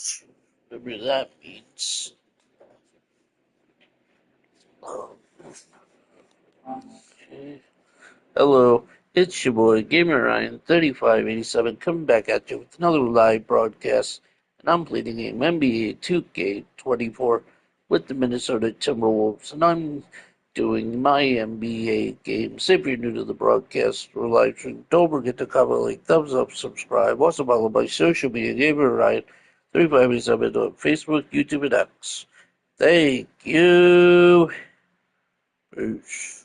Timberwolves. Whatever that means. Okay. Hello, it's your boy Gamer Ryan 3587 coming back at you with another live broadcast, and I'm playing the game NBA 2K24 with the Minnesota Timberwolves, and I'm doing my NBA game. So if you're new to the broadcast or live stream, don't forget to comment, like, thumbs up, subscribe. Also follow my social media, Gamer Ryan 3587 on Facebook, YouTube, and X. Thank you. Peace.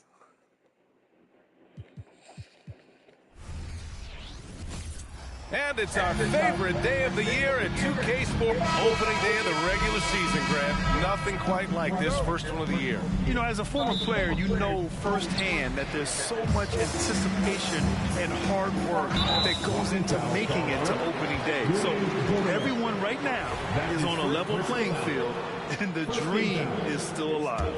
And it's our favorite day of the year at 2K Sport. Opening day of the regular season, Grant. Nothing quite like this first one of the year. You know, as a former player, you know firsthand that there's so much anticipation and hard work that goes into making it to opening day. So everyone right now is on a level playing field, and the dream is still alive.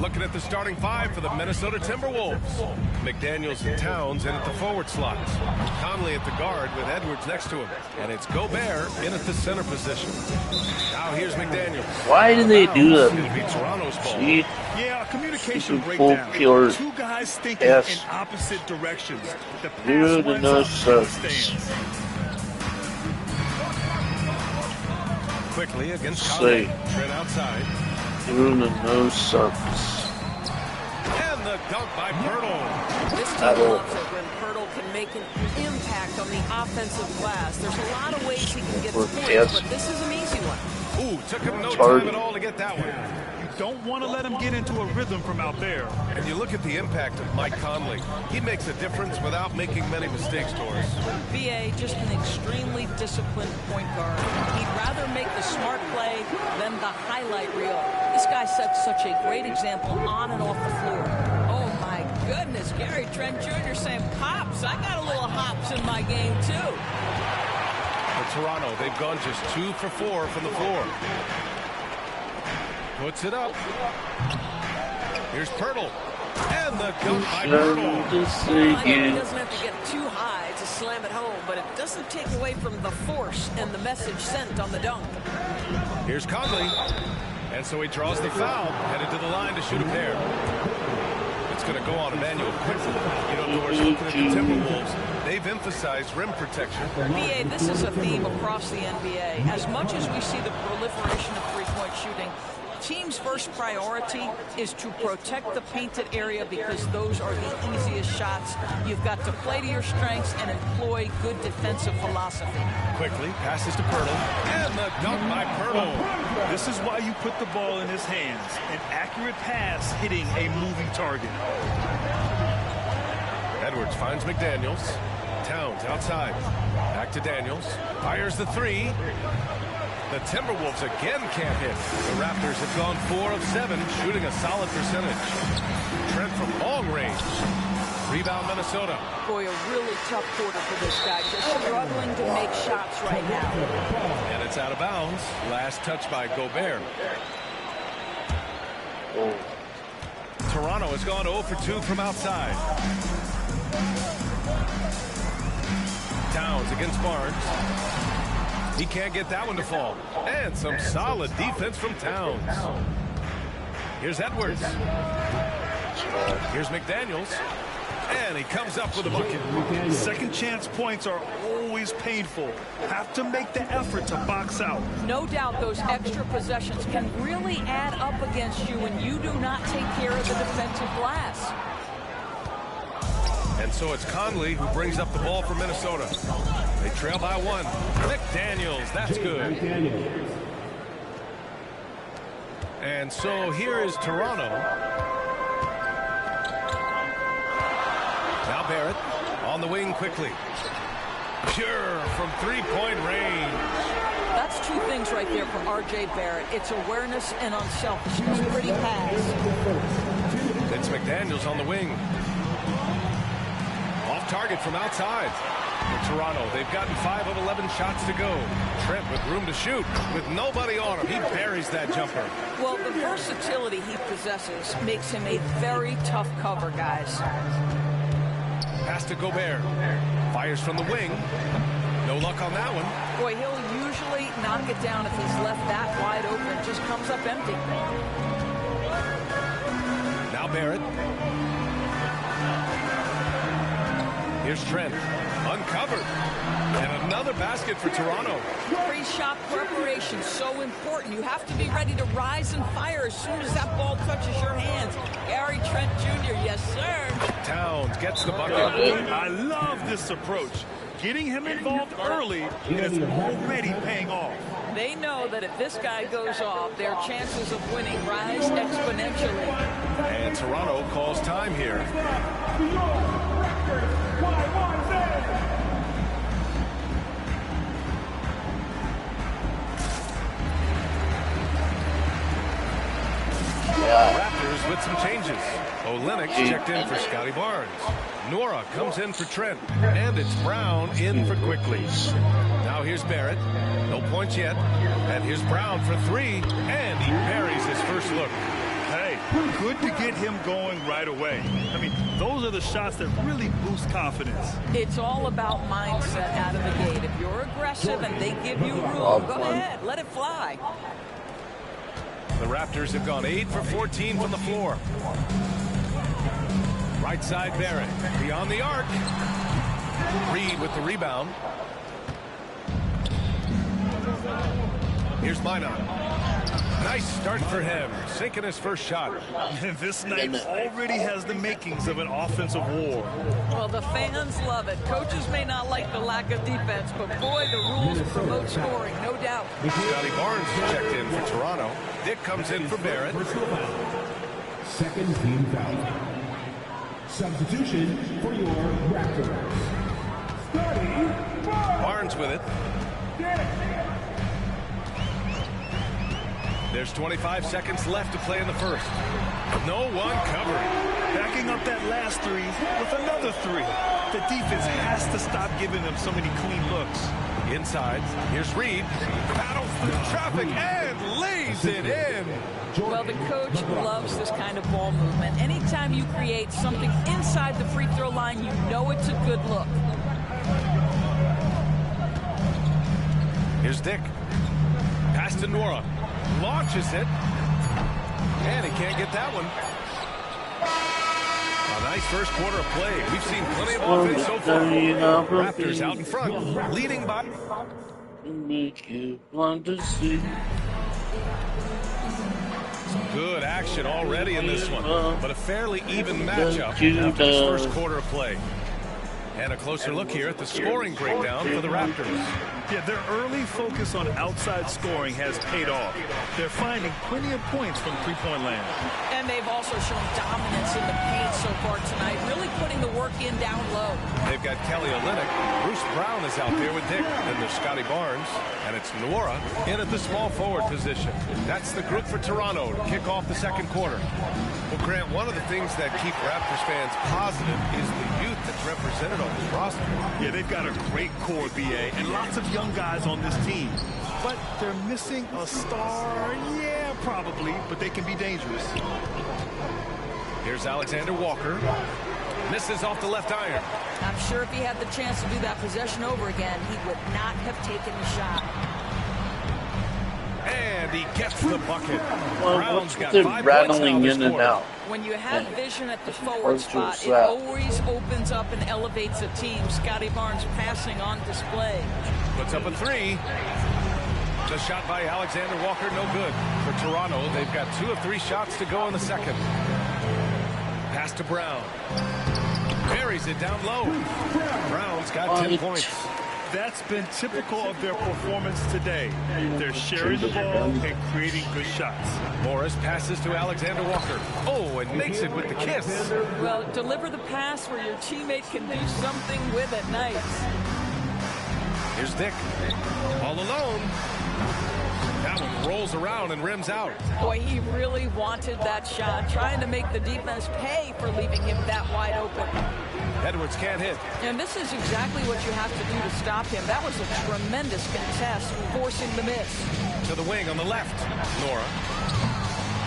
Looking at the starting five for the Minnesota Timberwolves. McDaniels and Towns in at the forward slots. Conley at the guard with Edwards next to him. And it's Gobert in at the center position. Now here's McDaniels. Why do they do that? It'll be Toronto's ball. Yeah, communication breakdown. Two guys thinking in opposite directions. The pass runs up the stands. Quickly against Conley. Trent outside. Bruno no sucks. And the dunk by Pirtle. This team loves it when Pirtle can make an impact on the offensive glass. There's a lot of ways he can get points, but this is an easy one. Ooh, took him no time at all to get that one. You don't want to let him get into a rhythm from out there. And you look at the impact of Mike Conley. He makes a difference without making many mistakes, Doris. BA, just an extremely disciplined point guard. He'd rather make the smart play than the highlight reel. This guy sets such a great example on and off the floor. Oh, my goodness. Gary Trent Jr. saying, Pops, I got a little hops in my game, too. For Toronto, they've gone just 2 for 4 from the floor. Puts it up. Here's Pirtle. And the dunk by Pirtle. He doesn't have to get too high to slam it home, but it doesn't take away from the force and the message sent on the dunk. Here's Conley. And so he draws the foul, headed to the line to shoot a pair. It's going to go on Emmanuel quickly. You know, Doris, looking at the Timberwolves, they've emphasized rim protection. BA, this is a theme across the NBA. As much as we see the proliferation of three-point shooting, team's first priority is to protect the painted area because those are the easiest shots. You've got to play to your strengths and employ good defensive philosophy. Quickly, passes to Pirtle, and the dunk by Pirtle. This is why you put the ball in his hands. An accurate pass hitting a moving target. Edwards finds McDaniels. Towns outside. Back to Daniels. Fires the three. The Timberwolves again can't hit. The Raptors have gone 4 of 7, shooting a solid percentage. Trent from long range. Rebound Minnesota. Boy, a really tough quarter for this guy. Just struggling to make shots right now. And it's out of bounds. Last touch by Gobert. Oh. Toronto has gone 0 for 2 from outside. Towns against Barnes. He can't get that one to fall. And some solid defense from Towns. Here's Edwards. Here's McDaniels. And he comes up with a bucket. Second chance points are always painful. Have to make the effort to box out. No doubt those extra possessions can really add up against you when you do not take care of the defensive glass. And so it's Conley who brings up the ball for Minnesota. They trail by 1. McDaniels, that's good. And so here is Toronto. Now Barrett on the wing quickly. Pure from three-point range. That's two things right there from R.J. Barrett. It's awareness and unselfishness. Pretty pass. It's McDaniels on the wing. Off target from outside. For Toronto, they've gotten 5 of 11 shots to go. Trent with room to shoot. With nobody on him, he buries that jumper. Well, the versatility he possesses makes him a very tough cover, guys. Pass to Gobert. Fires from the wing. No luck on that one. Boy, he'll usually knock it down if he's left that wide open. It just comes up empty. Now Barrett. Here's Trent. Uncovered. And another basket for Toronto. Pre-shot preparation, so important. You have to be ready to rise and fire as soon as that ball touches your hands. Gary Trent Jr., yes, sir. Towns gets the bucket. I love this approach. Getting him involved early is already paying off. They know that if this guy goes off, their chances of winning rise exponentially. And Toronto calls time here. Raptors with some changes. Olenek checked in for Scotty Barnes. Nora comes in for Trent. And it's Brown in for Quickly. Now here's Barrett. No points yet. And here's Brown for three. And he buries his first look. Hey, good to get him going right away. I mean, those are the shots that really boost confidence. It's all about mindset out of the gate. If you're aggressive and they give you room, go ahead, let it fly. The Raptors have gone 8 for 14 from the floor. Right side Barrett. Beyond the arc. Reed with the rebound. Here's Minot. Nice start for him. Sinking his first shot. This night already has the makings of an offensive war. Well, the fans love it. Coaches may not like the lack of defense, but boy, the rules promote scoring, no doubt. Scotty Barnes checked in for Toronto. Dick comes in for Barrett. Second team foul. Substitution for your Raptors. Barnes with it. There's 25 seconds left to play in the first. No one covering. Backing up that last three with another three. The defense has to stop giving them so many clean looks. Inside, here's Reed. Battles through traffic and lays it in. Well, the coach loves this kind of ball movement. Anytime you create something inside the free throw line, you know it's a good look. Here's Dick. Pass to Nora. Launches it. And he can't get that one. A nice first quarter of play. We've seen plenty of offense so far. Raptors out in front, leading by... Make you want to see. Some good action already in this one. But a fairly even matchup after this first quarter of play. And a closer look here at the scoring breakdown for the Raptors. Yeah, their early focus on outside scoring has paid off. They're finding plenty of points from three-point land. And they've also shown dominance in the paint so far tonight, really putting the work in down low. They've got Kelly Olynyk. Bruce Brown is out there with Dick. Then there's Scotty Barnes. And it's Nora in at the small forward position. That's the group for Toronto to kick off the second quarter. Well, Grant, one of the things that keep Raptors fans positive is the youth that's represented on this roster. Yeah, they've got a great core, BA, and lots of young guys on this team. But they're missing a star. Yeah, probably, but they can be dangerous. Here's Alexander Walker. Misses off the left iron. I'm sure if he had the chance to do that possession over again, he would not have taken the shot. And he gets the bucket. Well, Brown's what's got the 5 rattling points in now and this out? When you have vision at the forward Where's your spot, it strap? always opens up and elevates a team. Scotty Barnes passing on display. Puts up a three. The shot by Alexander Walker, no good. For Toronto, they've got 2 of 3 shots to go in the second. Pass to Brown. Buries it down low. Brown's got 10 points. That's been typical of their performance today. They're sharing the ball and creating good shots. Morris passes to Alexander Walker. Oh, and makes it with the kiss. Well, deliver the pass where your teammate can do something with it. Nice. Here's Dick. All alone. That one rolls around and rims out. Boy, he really wanted that shot, trying to make the defense pay for leaving him that wide open. Edwards can't hit. And this is exactly what you have to do to stop him. That was a tremendous contest, forcing the miss. To the wing on the left. Nora.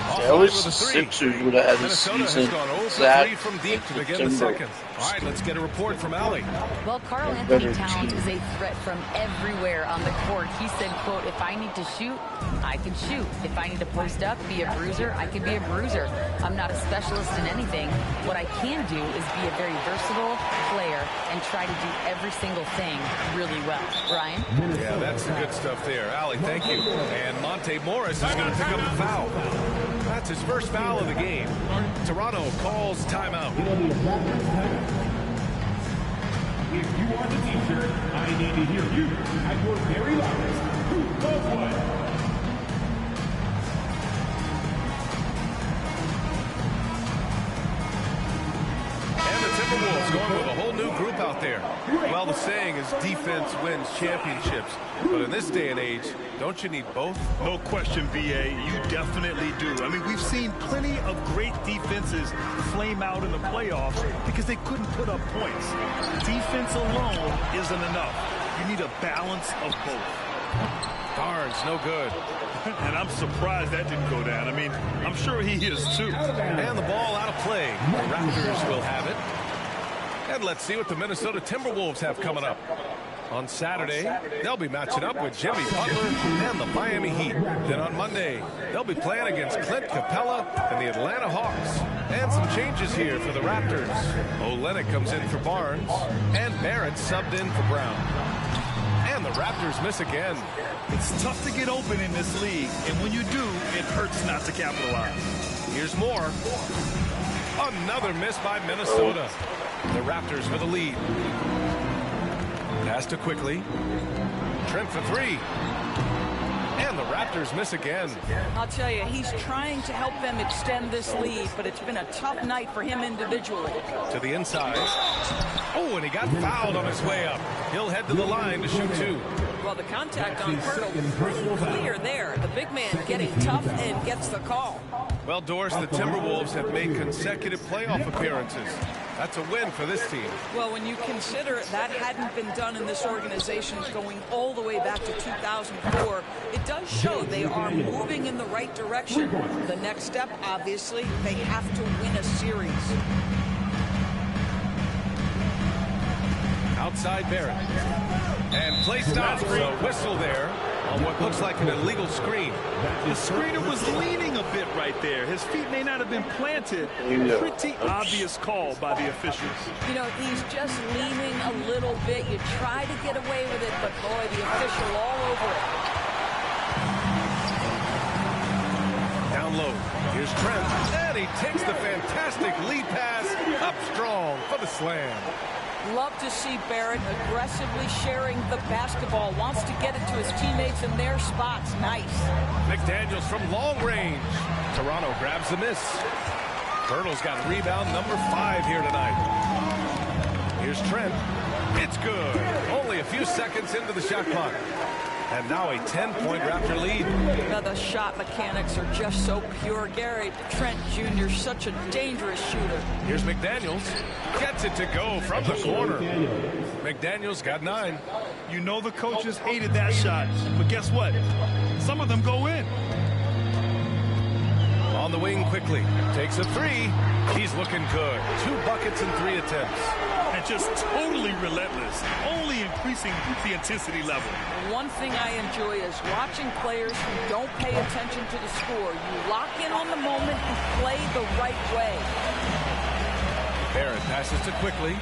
I Offline wish with the a three. Sixers would have had a Minnesota has season gone 0 for that 3 from deep to the begin the second. Timberwolves. All right, let's get a report from Allie. Well, Karl A Anthony better Towns team. is a threat from everywhere on the court. He said, quote, if I need to shoot, I can shoot. If I need to post up, be a bruiser, I can be a bruiser. I'm not a specialist in anything. What I can do is be a very versatile player and try to do every single thing really well. Ryan? Yeah, that's the good stuff there. Allie, thank you. And Monte Morris is going to pick up the foul. That's his first foul of the game. Toronto calls timeout. If you want the t-shirt, I need to hear you at your very loudest. Who knows what? And the Timberwolves going with a whole new group out there. Well, the saying is defense wins championships. But in this day and age, don't you need both? No question, VA. You definitely do. I mean, we've seen plenty of great defenses flame out in the playoffs because they couldn't put up points. Defense alone isn't enough. You need a balance of both. Barnes, no good. And I'm surprised that didn't go down. I mean, I'm sure he is too. And the ball out of play. The Raptors will have it. And let's see what the Minnesota Timberwolves have coming up. On Saturday, they'll be matching up with Jimmy Butler and the Miami Heat. Then on Monday, they'll be playing against Clint Capella and the Atlanta Hawks. And some changes here for the Raptors. Olynyk comes in for Barnes, and Barrett subbed in for Brown. And the Raptors miss again. It's tough to get open in this league, and when you do, it hurts not to capitalize. Here's more. Another miss by Minnesota. The Raptors with a lead. Pass to Quickly. Trent for three. And the Raptors miss again. I'll tell you, he's trying to help them extend this lead, but it's been a tough night for him individually. To the inside. Oh, and he got fouled on his way up. He'll head to the line to shoot two. Well, the contact on Pirtle pretty clear there. The big man getting tough and gets the call. Well, Doris, the Timberwolves have made consecutive playoff appearances. That's a win for this team. Well, when you consider that hadn't been done in this organization going all the way back to 2004, it does show they are moving in the right direction. The next step, obviously, they have to win a series. Outside Barrett. And play stops. A whistle there on what looks like an illegal screen. The screener was leaning a bit right there. His feet may not have been planted. Pretty obvious call by the officials. You know, he's just leaning a little bit. You try to get away with it, but boy, the official all over it. Down low. Here's Trent. And he takes the fantastic lead pass up strong for the slam. Love to see Barrett aggressively sharing the basketball. Wants to get it to his teammates in their spots. Nice. McDaniels from long range. Toronto grabs the miss. Pirtle's got rebound number 5 here tonight. Here's Trent. It's good. Only a few seconds into the shot clock. And now a 10-point Raptor lead. Now the shot mechanics are just so pure. Gary Trent Jr., such a dangerous shooter. Here's McDaniels. Gets it to go from the corner. McDaniels got 9. You know the coaches hated that shot, but guess what? Some of them go in. On the wing quickly. Takes a 3. He's looking good. 2 buckets and 3 attempts. And just totally relentless, only increasing the intensity level. One thing I enjoy is watching players who don't pay attention to the score. You lock in on the moment and play the right way. Barrett passes to Quickly.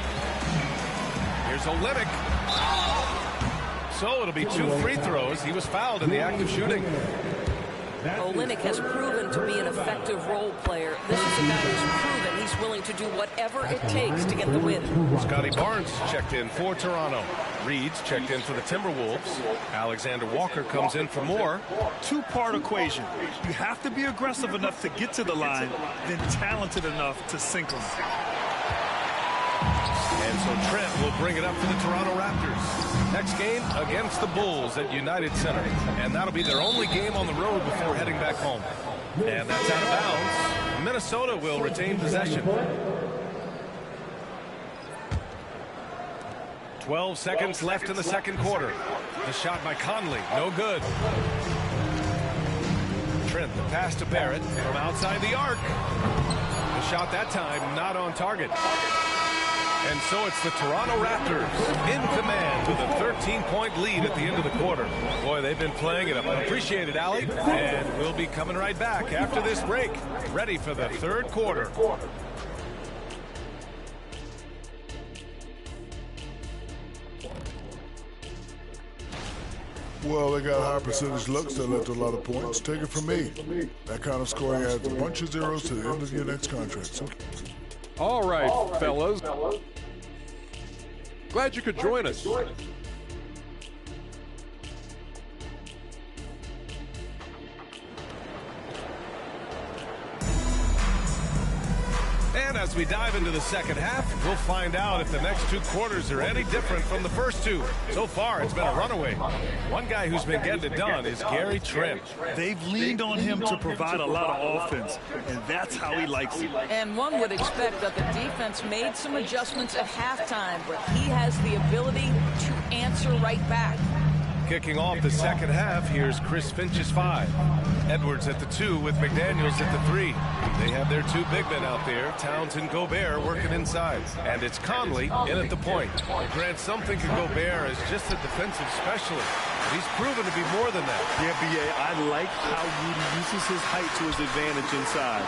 Here's Olynyk. So it'll be 2 free throws. He was fouled in the act of shooting. Olynyk has proven to be an effective role player. This is a guy who's proven he's willing to do whatever it takes to get the win. Scotty Barnes checked in for Toronto. Reed's checked in for the Timberwolves. Alexander Walker comes in for Moore. 2-part equation. You have to be aggressive enough to get to the line, then talented enough to sink them. And so Trent will bring it up for the Toronto Raptors. Next game against the Bulls at United Center. And that'll be their only game on the road before heading back home. And that's out of bounds. Minnesota will retain possession. 12 seconds left in the second quarter. The shot by Conley, no good. Trent, the pass to Barrett from outside the arc. The shot that time not on target. And so it's the Toronto Raptors in command with a 13-point lead at the end of the quarter. Boy, they've been playing it up. Appreciate it, Allie. And we'll be coming right back after this break. Ready for the third quarter. Well, they got high percentage looks that left a lot of points. Take it from me. That kind of scoring adds a bunch of zeros to the end of your next contract. All right, fellas. Glad you could join us. And as we dive into the second half, we'll find out if the next two quarters are any different from the first two. So far, it's been a runaway. One guy who's been getting it done is Gary Trent. They've leaned on him to provide a lot of offense, and that's how he likes it. And one would expect that the defense made some adjustments at halftime, but he has the ability to answer right back. Kicking off the second half, here's Chris Finch's 5. Edwards at the 2 with McDaniels at the 3. They have their two big men out there, Towns and Gobert, working inside. And it's Conley in at the point. Grant, some think of Gobert as just a defensive specialist, but he's proven to be more than that. Yeah, B.A., I like how Rudy uses his height to his advantage inside.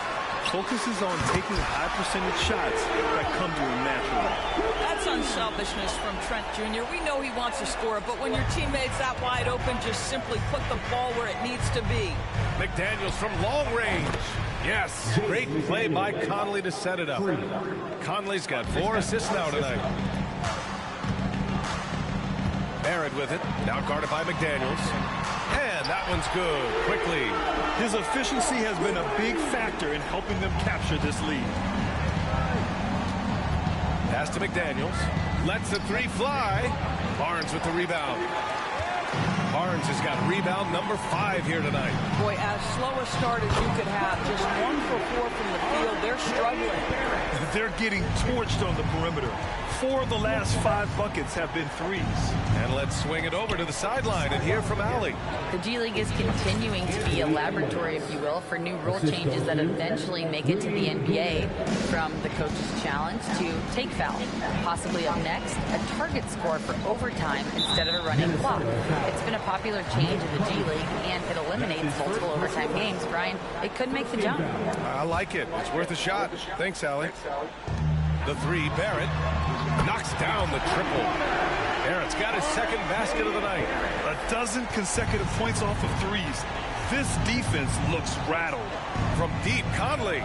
Focuses on taking high percentage shots that come to him naturally. That's unselfishness from Trent Jr. We know he wants to score, but when your teammate's that wide open, just simply put the ball where it needs to be. McDaniels from long range. Yes, great play by Conley to set it up. Conley's got 4 assists now tonight. Barrett with it, now guarded by McDaniels. And that one's good, quickly. His efficiency has been a big factor in helping them capture this lead. Pass to McDaniels. Lets the 3 fly. Barnes with the rebound. Barnes has got rebound number 5 here tonight. Boy, as slow a start as you could have, just 1 for 4 from the field, they're struggling. They're getting torched on the perimeter. 4 of the last 5 buckets have been threes. And let's swing it over to the sideline and hear from Allie. The G League is continuing to be a laboratory, if you will, for new rule changes that eventually make it to the NBA, from the coach's challenge to take foul. Possibly up next, a target score for overtime instead of a running clock. It's been a popular change in the G League, and it eliminates multiple overtime games. Brian, it could make the jump. I like it. It's worth a shot. Thanks, Allie. The 3, Barrett knocks down the triple. Barrett's got his second basket of the night. 12 consecutive points off of threes. This defense looks rattled. From deep, Conley.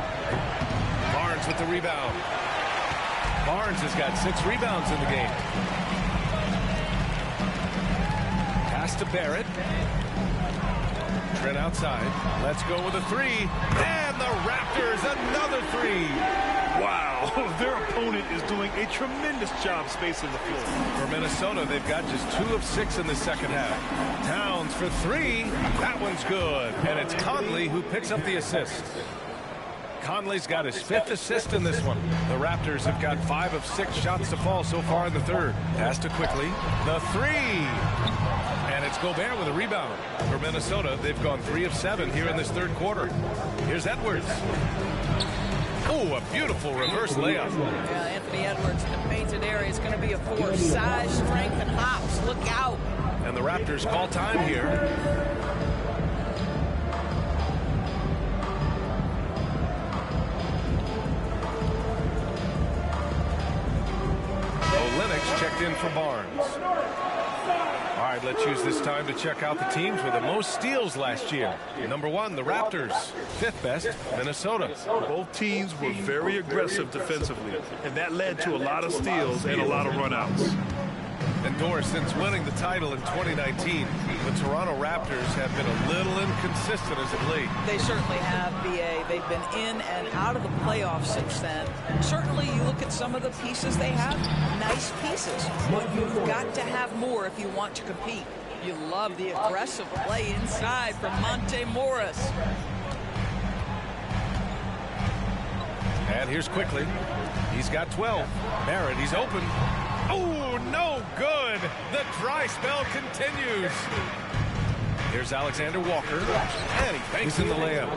Barnes with the rebound. Barnes has got 6 rebounds in the game. Pass to Barrett. Trent outside. Let's go with a 3. And the Raptors, another 3. Wow, their opponent is doing a tremendous job spacing the floor. For Minnesota, they've got just 2 of 6 in the second half. Towns for 3. That one's good. And it's Conley who picks up the assist. Conley's got his 5th assist in this one. The Raptors have got 5 of 6 shots to fall so far in the third. Pass to quickly. The 3. And it's Gobert with a rebound. For Minnesota, they've gone 3 of 7 here in this third quarter. Here's Edwards. Oh, a beautiful reverse layup. Yeah, Anthony Edwards in the painted area is going to be a force. Size, strength, and hops. Look out. And the Raptors call time here. Lennox checked in for Barnes. All right, let's use this time to check out the teams with the most steals last year. Number 1, the Raptors. 5th best, Minnesota. Both teams were very aggressive defensively, and that led to a lot of steals and a lot of runouts. And Doris, since winning the title in 2019, the Toronto Raptors have been a little inconsistent as of late. They certainly have, B.A. They've been in and out of the playoffs since then. Certainly, you look at some of the pieces they have, nice pieces. But you've got to have more if you want to compete. You love the aggressive play inside from Monte Morris. And here's quickly. He's got 12. Barrett, he's open. Oh, no good. The dry spell continues. Here's Alexander Walker, and he banks in the layup.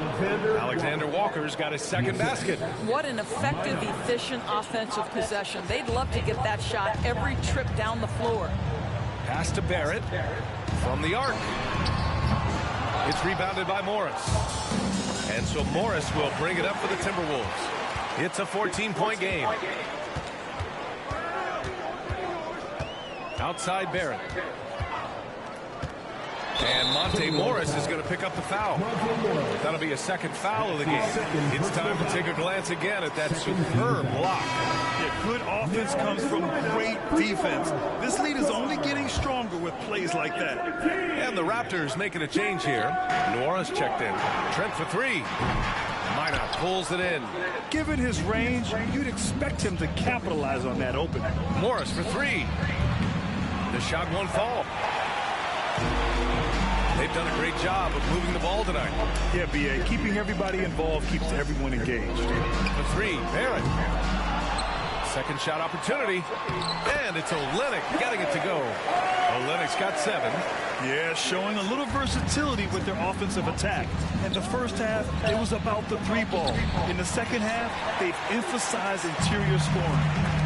Alexander Walker's got his second basket. What an effective, efficient offensive possession. They'd love to get that shot every trip down the floor. Pass to Barrett from the arc. It's rebounded by Morris. And so Morris will bring it up for the Timberwolves. It's a 14-point game. Outside Barrett. And Monte Morris is going to pick up the foul. That'll be a second foul of the game. It's time to take a glance again at that superb block. Yeah, good offense comes from great defense. This lead is only getting stronger with plays like that. And the Raptors making a change here. Norris checked in. Trent for three. Minot pulls it in. Given his range, you'd expect him to capitalize on that opening. Morris for three. The shot won't fall. They've done a great job of moving the ball tonight. Yeah, B.A., keeping everybody involved keeps everyone engaged. The three, Barrett. Second shot opportunity. And it's Olynyk getting it to go. Olynyk's got 7. Yeah, showing a little versatility with their offensive attack. In the first half, it was about the 3 ball. In the second half, they've emphasized interior scoring.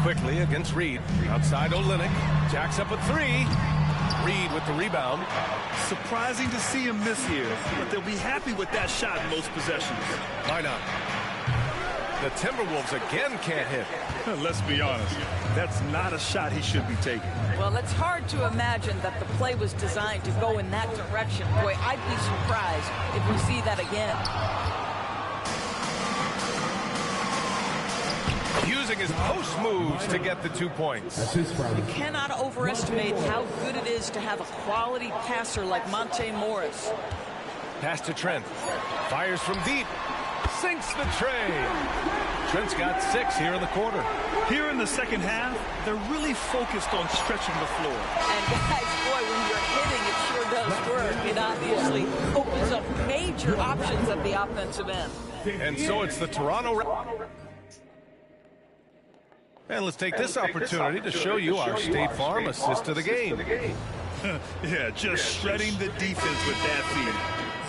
Quickly against Reed. Outside Olynyk. Jacks up a 3. Reed with the rebound. Surprising to see him miss here, but they'll be happy with that shot in most possessions. Why not? The Timberwolves again can't hit. Let's be honest, that's not a shot he should be taking. Well, it's hard to imagine that the play was designed to go in that direction. Boy, I'd be surprised if we see that again. Using his post moves to get the 2 points. You cannot overestimate how good it is to have a quality passer like Monte Morris. Pass to Trent. Fires from deep. Sinks the tray. Trent's got 6 here in the quarter. Here in the second half, they're really focused on stretching the floor. And guys, boy, when you're hitting, it sure does work. It obviously opens up major options at the offensive end. And so it's the Toronto. And let's take this opportunity to show you our State Farm assist to the game. Yeah, just shredding the defense with that feed.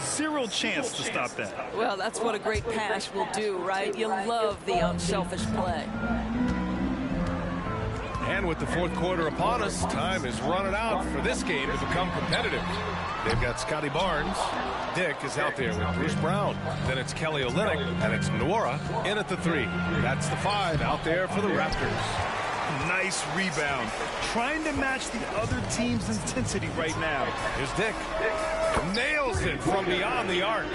0 chance to stop that. Well, that's what a great pass will do, right? You love the unselfish play. And with the fourth quarter upon us, time is running out for this game to become competitive. They've got Scotty Barnes. Dick is out there with Bruce Brown. Then it's Kelly Olynyk, and it's Nwora in at the 3. That's the 5 out there for the Raptors. Nice rebound. Trying to match the other team's intensity right now. Here's Dick. Nails it from beyond the arc.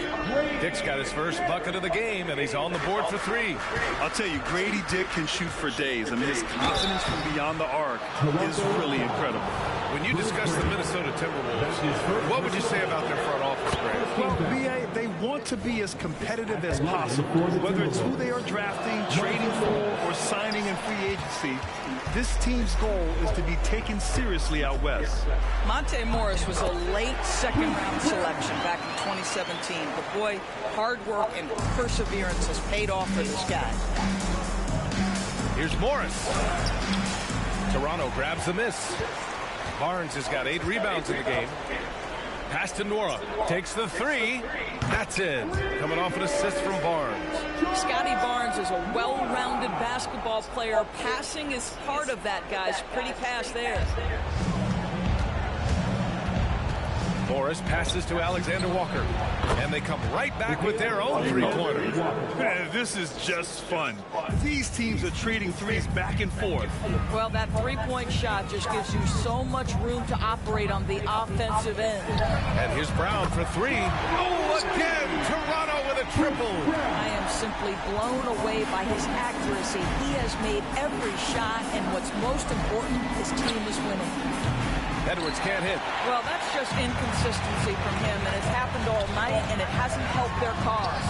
Dick's got his first bucket of the game, and he's on the board for 3. I'll tell you, Grady Dick can shoot for days. I mean, his confidence from beyond the arc is really incredible. When you discuss the Minnesota Timberwolves, what would you say about their front office, Greg? Well, B.A., they want to be as competitive as possible. Whether it's who they are drafting, trading for, or signing in free agency, this team's goal is to be taken seriously out west. Monte Morris was a late second-round selection back in 2017. But, boy, hard work and perseverance has paid off for this guy. Here's Morris. Toronto grabs the miss. Barnes has got 8 rebounds in the game. Pass to Nwora. Takes the 3. That's in. Coming off an assist from Barnes. Scotty Barnes is a well-rounded basketball player. Passing is part of that, guys. Pretty pass there. Morris passes to Alexander Walker. And they come right back with their own 3-pointer. Man, this is just fun. These teams are trading threes back and forth. Well, that 3-point shot just gives you so much room to operate on the offensive end. And here's Brown for 3. Oh, again! Toronto with a triple. I am simply blown away by his accuracy. He has made every shot, and what's most important, his team is winning. Edwards can't hit. Well, that's just inconsistency from him, and it's happened all night, and it hasn't helped their cause.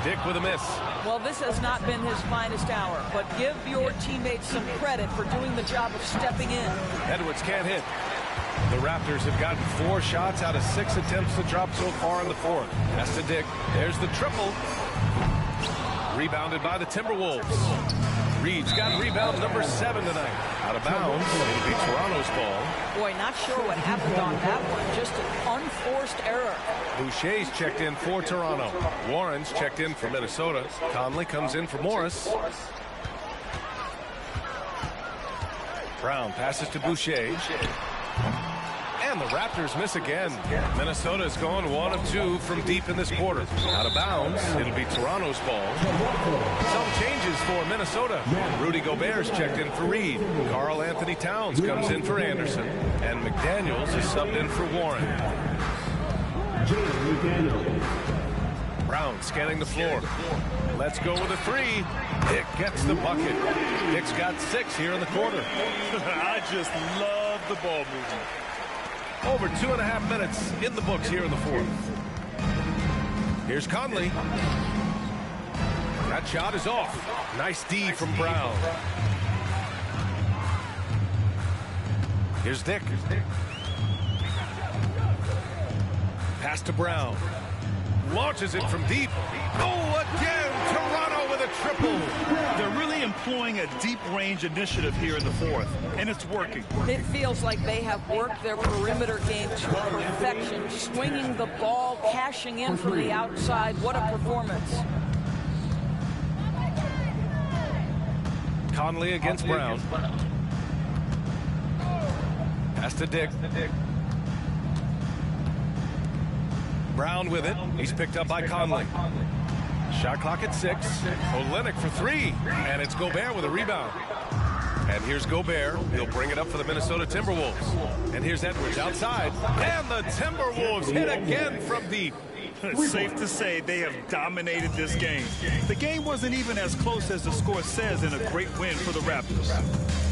Dick with a miss. Well, this has not been his finest hour, but give your teammates some credit for doing the job of stepping in. Edwards can't hit. The Raptors have gotten 4 shots out of 6 attempts to drop so far in the fourth. That's to Dick. There's the triple. Rebounded by the Timberwolves. Reed Reed's got rebound number 7 tonight. Out of bounds. It'll be Toronto's ball. Boy, not sure what happened on that one. Just an unforced error. Boucher's checked in for Toronto. Warren's checked in for Minnesota. Conley comes in for Morris. Brown passes to Boucher. And the Raptors miss again. Minnesota's gone 1 of 2 from deep in this quarter. Out of bounds. It'll be Toronto's ball. Some changes for Minnesota. Rudy Gobert's checked in for Reed. Karl Anthony Towns comes in for Anderson. And McDaniels is subbed in for Warren. Brown scanning the floor. Let's go with a 3. Dick gets the bucket. Dick's got 6 here in the quarter. I just love the ball movement. Over 2.5 minutes in the books here in the fourth. Here's Conley. That shot is off. Nice D from Brown. Here's Dick. Pass to Brown. Launches it from deep. Oh, again, Toronto with a triple. They're really employing a deep range initiative here in the fourth, and it's working. It feels like they have worked their perimeter game to perfection, swinging the ball, cashing in from the outside. What a performance. Conley against Brown. Pass to Dick. Brown with it. He's picked up by Conley. Shot clock at 6. Olynyk for 3. And it's Gobert with a rebound. And here's Gobert. He'll bring it up for the Minnesota Timberwolves. And here's Edwards outside. And the Timberwolves hit again from deep. It's safe to say they have dominated this game. The game wasn't even as close as the score says in a great win for the Raptors.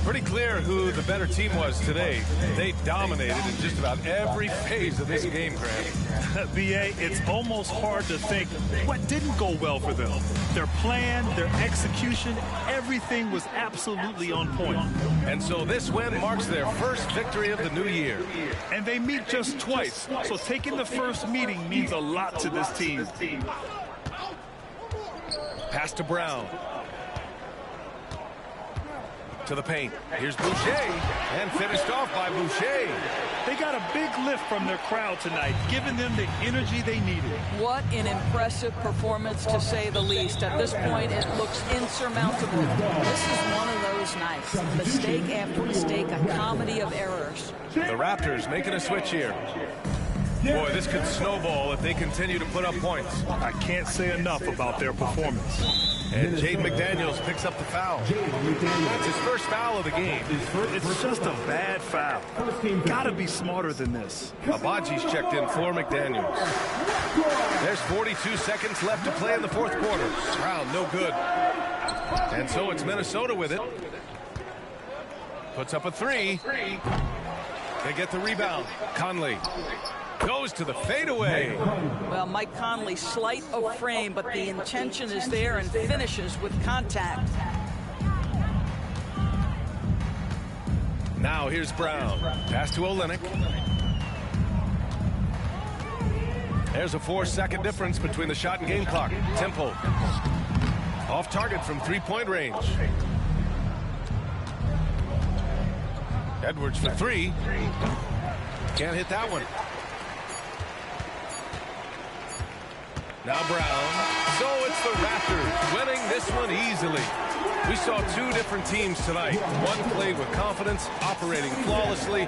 Pretty clear who the better team was today. They dominated in just about every phase of this game, Grant. B.A., it's almost hard to think what didn't go well for them. Their plan, their execution, everything was absolutely on point. And so this win marks their first victory of the new year. And they meet just twice, so taking the first meeting means a lot to this team. Pass to Brown. To the paint. Here's Boucher. And finished off by Boucher. They got a big lift from their crowd tonight, giving them the energy they needed. What an impressive performance, to say the least. At this point, it looks insurmountable. This is one of those nights. Mistake after mistake, a comedy of errors. The Raptors making a switch here. Boy, this could snowball if they continue to put up points. I can't say enough about their performance. And Jaden McDaniels picks up the foul. That's his first foul of the game. It's just a bad foul. Gotta be smarter than this. Abaji's checked in for McDaniels. There's 42 seconds left to play in the fourth quarter. Brown, no good. And so it's Minnesota with it. Puts up a 3. They get the rebound. Conley goes to the fadeaway. Well, Mike Conley, slight of frame, but the intention is there and finishes with contact. Now here's Brown. Pass to Olynyk. There's a 4-second difference between the shot and game clock. Tempo. Off target from 3-point range. Edwards for 3. Can't hit that one. Now Brown. So it's the Raptors winning this one easily. We saw 2 different teams tonight. One played with confidence, operating flawlessly.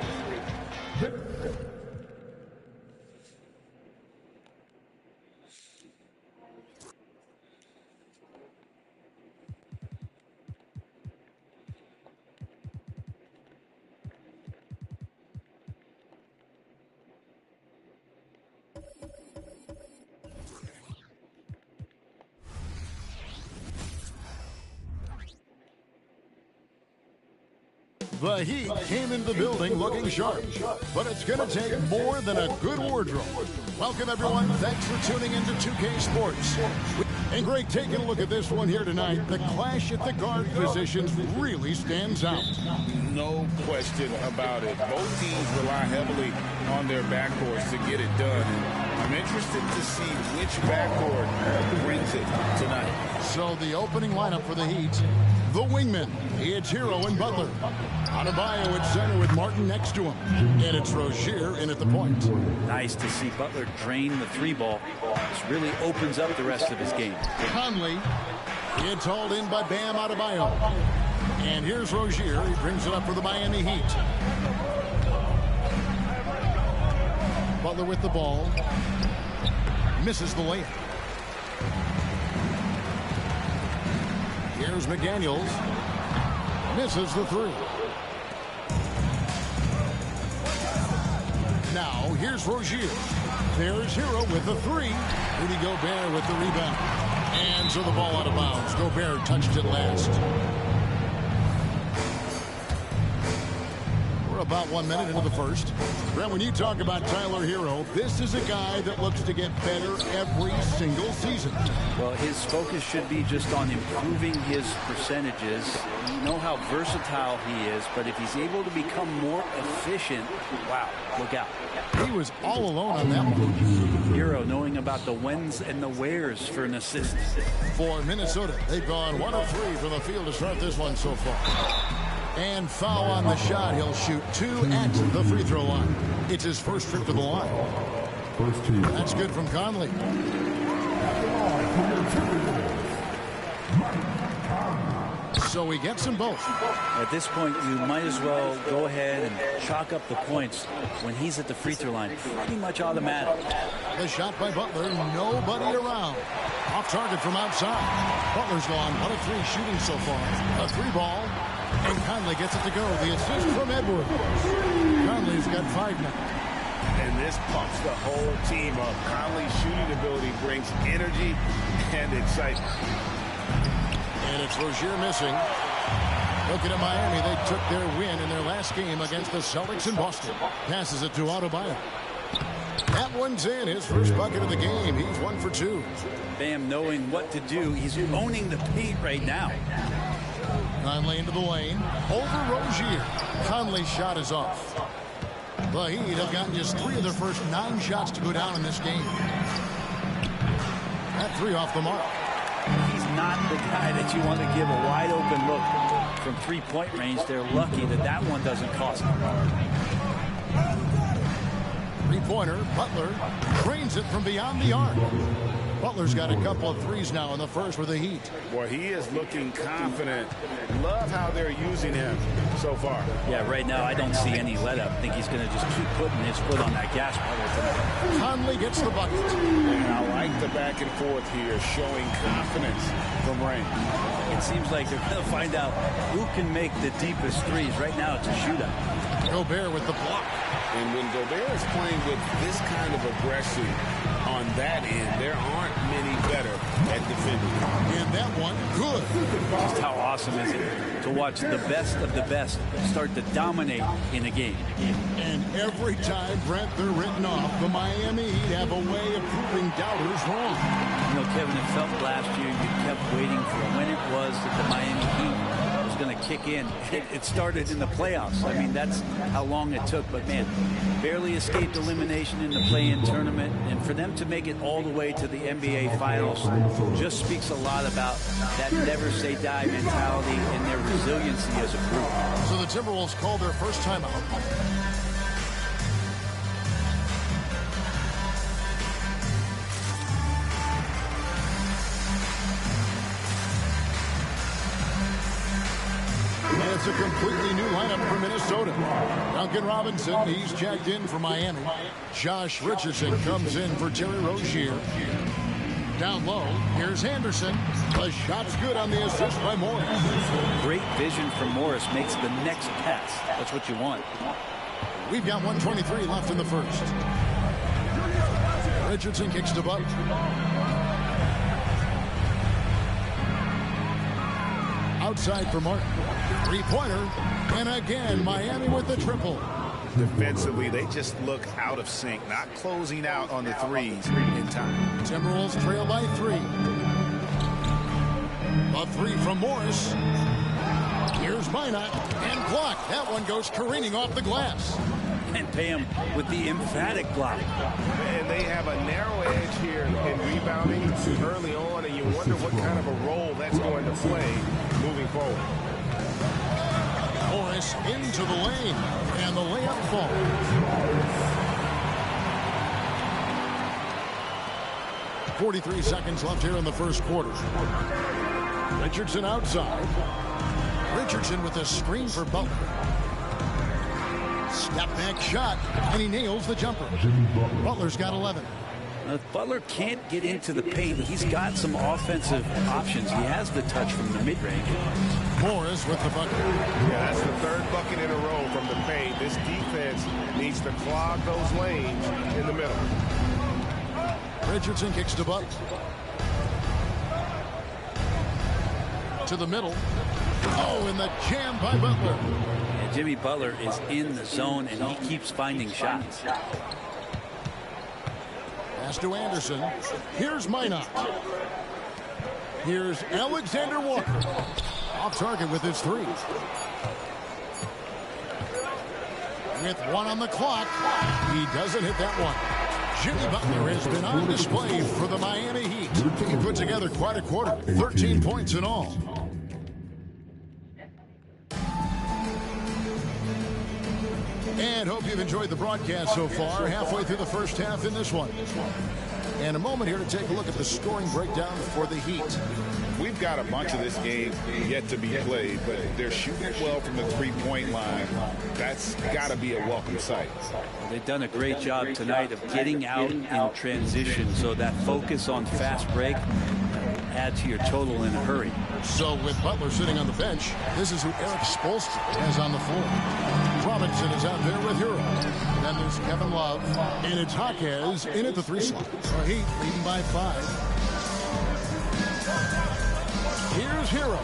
The Heat came into the building looking sharp, but it's going to take more than a good wardrobe. Welcome, everyone. Thanks for tuning into 2K Sports. And Greg, taking a look at this one here tonight, the clash at the guard positions really stands out. No question about it. Both teams rely heavily on their backcourts to get it done. And I'm interested to see which backcourt brings it tonight. So the opening lineup for the Heat: The wingman. It's Hero and Butler. Adebayo at center with Martin next to him. And it's Rozier in at the point. Nice to see Butler drain the three ball. This really opens up the rest of his game. Conley. It's hauled in by Bam Adebayo. And here's Rozier. He brings it up for the Miami Heat. Butler with the ball. Misses the layup. Here's McDaniels. Misses the three. Now, here's Rozier. There's Hero with the three. Rudy Gobert with the rebound. And so the ball out of bounds. Gobert touched it last. We're about 1 minute into the first. Brent, when you talk about Tyler Hero, this is a guy that looks to get better every single season. Well, his focus should be just on improving his percentages. You know how versatile he is, but if he's able to become more efficient, wow, look out. He was all alone on that one. Hero knowing about the whens and the wheres for an assist. For Minnesota, they've gone 1 of 3 from the field to start this one so far. And foul on the shot. He'll shoot 2 at the free throw line. It's his first trip to the line. That's good from Conley. So he gets them both. At this point, you might as well go ahead and chalk up the points when he's at the free throw line. Pretty much automatic. The shot by Butler. Nobody around. Off target from outside. Butler's gone 1 of 3 shooting so far. A 3 ball. And Conley gets it to go. The assist from Edwards. Conley's got 5 now. And this pumps the whole team up. Conley's shooting ability brings energy and excitement. And it's Rozier missing. Looking at Miami, they took their win in their last game against the Celtics in Boston. Passes it to Adebayo. That one's in. His first bucket of the game. He's 1 for 2. Bam knowing what to do. He's owning the paint right now. Conley into the lane. Over Rozier. Conley's shot is off. The Heat have gotten just 3 of their first 9 shots to go down in this game. That 3 off the mark. He's not the guy that you want to give a wide open look from 3-point range. They're lucky that that one doesn't cost them. 3-pointer. Butler drains it from beyond the arc. Butler's got a couple of threes now in the first with the Heat. Boy, he is looking confident. Love how they're using him so far. Yeah, right now I don't see any let up. I think he's going to just keep putting his foot on that gas pedal tonight. Conley gets the bucket. And I like the back and forth here, showing confidence from Rain. It seems like they're going to find out who can make the deepest threes. Right now it's a shootout. Gobert with the block. And when Gobert is playing with this kind of aggression on that end, there aren't many better at defending. And that one, good. Just how awesome is it to watch the best of the best start to dominate in a game. And every time, Brent, they're written off, the Miami Heat have a way of proving doubters wrong. You know, Kevin, it felt last year you kept waiting for when it was that the Miami Heat was going to kick in. It started in the playoffs. I mean, that's how long it took. But, man, barely escaped elimination in the play-in tournament. And for them to make it all the way to the NBA Finals just speaks a lot about that never-say-die mentality and their resiliency as a group. So the Timberwolves called their first timeout. And it's a completely new lineup for Minnesota. Duncan Robinson, he's checked in for Miami. Josh Richardson comes in for Terry Rozier. Down low, here's Henderson. The shot's good on the assist by Morris. Great vision from Morris makes the next pass. That's what you want. We've got 1:23 left in the first. Richardson kicks to Butler. Outside for Martin. 3-pointer. And again, Miami with the triple. Defensively, they just look out of sync, not closing out on the threes in time. Timberwolves trail by 3. A 3 from Morris. Here's Minot and blocked. That one goes careening off the glass. and pay him with the emphatic block. And they have a narrow edge here in rebounding early on, and you wonder what kind of a role that's going to play moving forward. Morris into the lane, and the layup falls. 43 seconds left here in the first quarter. Richardson outside. Richardson with a screen for Butler. Step back shot, and he nails the jumper. Butler's got 11. If Butler can't get into the paint, he's got some offensive options. He has the touch from the mid-range. Morris with the bucket. Yeah, that's the third bucket in a row from the paint. This defense needs to clog those lanes in the middle. Richardson kicks to Butler. To the middle. Oh, and the jam by Butler. Yeah, Jimmy Butler is in the zone, and he keeps finding shots. Pass to Anderson. Here's Minot. Here's Alexander Walker. Off target with his three. With one on the clock, he doesn't hit that one. Jimmy Butler has been on display for the Miami Heat. He put together quite a quarter, 13 points in all. And hope you've enjoyed the broadcast so far. Halfway through the first half in this one. And a moment here to take a look at the scoring breakdown for the Heat. We've got a bunch of this game yet to be played, but they're shooting well from the three-point line. That's got to be a welcome sight. They've done a great job tonight of getting out in transition, so that focus on fast break adds to your total in a hurry. So with Butler sitting on the bench, this is who Eric Spoelstra has on the floor. Robinson is out there with Hero. Then there's Kevin Love. And it's Jaquez in at the three slot. So Heat leading by 5. Here's Hero.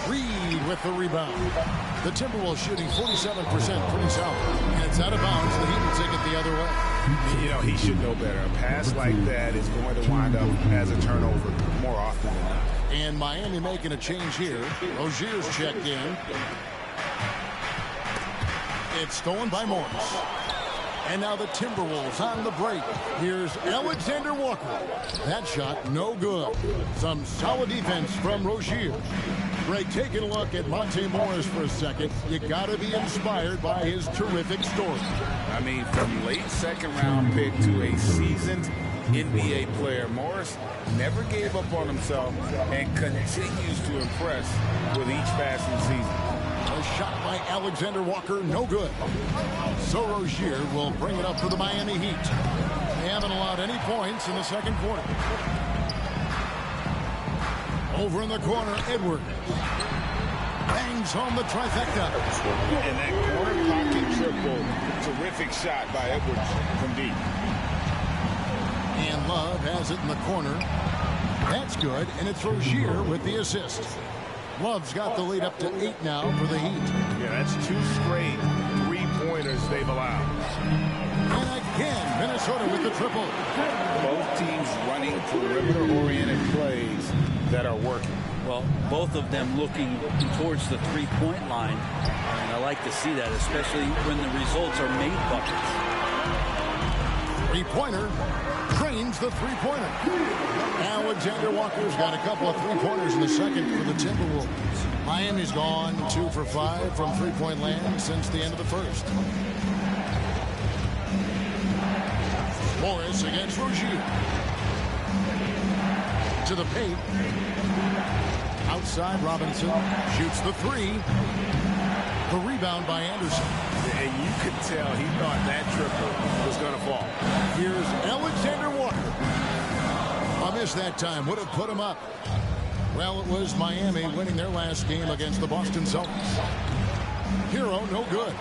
Reed with the rebound. The Timberwolves shooting 47%, pretty solid. And it's out of bounds. The Heat will take it the other way. You know, he should know better. A pass like that is going to wind up as a turnover more often than not. And Miami making a change here. Rozier's checked in. It's stolen by Morris. And now the Timberwolves on the break. Here's Alexander Walker. That shot no good. Some solid defense from Rozier. Greg, taking a look at Monte Morris for a second. You got to be inspired by his terrific story. I mean, from late second-round pick to a seasoned NBA player, Morris never gave up on himself and continues to impress with each passing season. A shot by Alexander Walker, no good. So Rozier will bring it up for the Miami Heat. They haven't allowed any points in the second quarter. Over in the corner, Edward bangs home the trifecta. And that corner pocket triple, terrific shot by Edwards from deep. And Love has it in the corner. That's good, and it's Rozier with the assist. Love's got the lead up to 8 now for the Heat. Yeah, that's 2 straight three-pointers they've allowed. And again, Minnesota with the triple. Both teams running perimeter-oriented plays that are working. Well, both of them looking towards the three-point line. And I like to see that, especially when the results are made buckets. Three-pointer drains the three-pointer. Alexander Walker's got a couple of three-pointers in the second for the Timberwolves. Miami's gone 2 for 5 from three-point land since the end of the first. Morris against Rozier. To the paint. Outside, Robinson shoots the three. The rebound by Anderson. And you could tell he thought that triple was going to fall. Here's Alexander Walker. A miss that time would have put him up. Well, it was Miami winning their last game against the Boston Celtics. Hero, no good.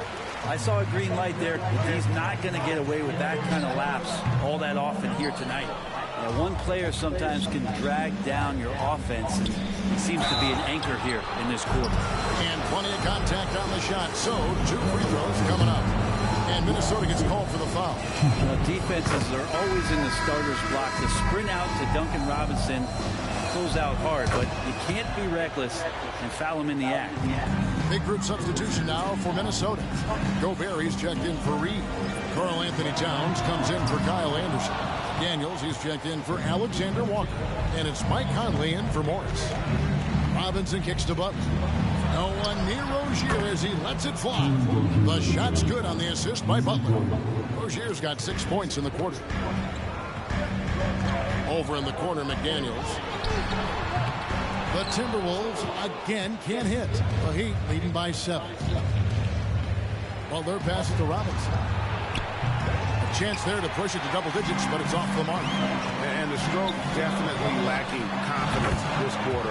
I saw a green light there. He's not going to get away with that kind of lapse all that often here tonight. One player sometimes can drag down your offense, and he seems to be an anchor here in this quarter. And plenty of contact on the shot, so 2 free throws coming up. And Minnesota gets called for the foul. Defenses are always in the starter's block to sprint out to Duncan Robinson close out hard, but you can't be reckless and foul him in the act. Big group substitution now for Minnesota. Gobert, he's checked in for Reed. Karl Anthony Towns comes in for Kyle Anderson. Daniels, he's checked in for Alexander Walker. And it's Mike Conley in for Morris. Robinson kicks to Butler. No one near Rozier as he lets it fly. The shot's good on the assist by Butler. Rozier's got 6 points in the quarter. Over in the corner, McDaniels. The Timberwolves again can't hit. The Heat leading by 7. Butler passes to Robinson. A chance there to push it to double digits, but it's off the mark. And the stroke definitely lacking confidence this quarter.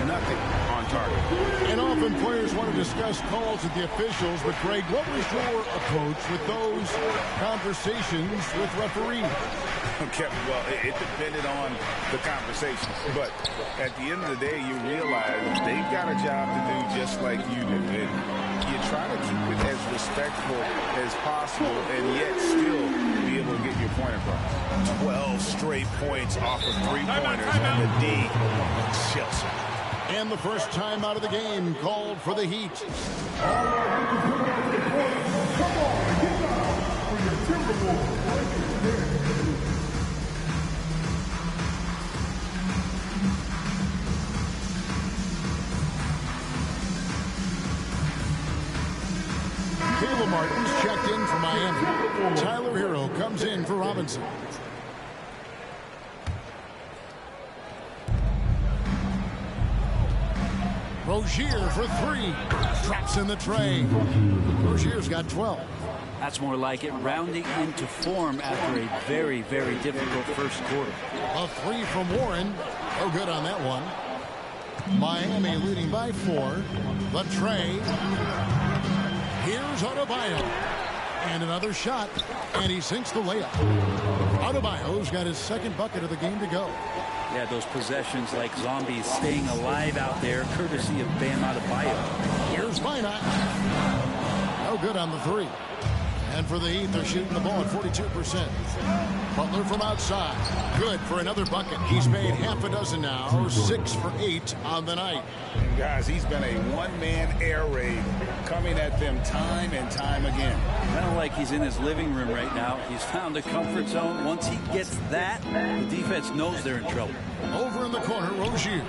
Nothing on target. And often players want to discuss calls with the officials, but Greg, what was your approach with those conversations with referees? Okay, well, it depended on the conversation. But at the end of the day, you realize they've got a job to do just like you do. And you try to keep it as respectful as possible and yet still be able to get your point across. 12 straight points off of three-pointers on the D. Chelsea. And the first time out of the game called for the Heat. All right, come on, get down for your Timberwolves. Caleb Martin's checked in for Miami. Tyler Hero comes in for Robinson. Rozier for 3. Drops in the tray. Rozier's got 12. That's more like it, rounding into form after a very, very difficult first quarter. A 3 from Warren. No good on that one. Miami leading by 4. The tray. Here's Adebayo. And another shot. And he sinks the layup. Adebayo's got his second bucket of the game to go. Yeah, those possessions like zombies staying alive out there, courtesy of Bam Adebayo. Here's Minot. No good on the 3. And for the Heat, they're shooting the ball at 42%. Butler from outside. Good for another bucket. He's made half a dozen now. 6 for 8 on the night. Guys, he's been a one-man air raid coming at them time and time again. Kind of like he's in his living room right now. He's found a comfort zone. Once he gets that, the defense knows they're in trouble. Over in the corner, Rozier.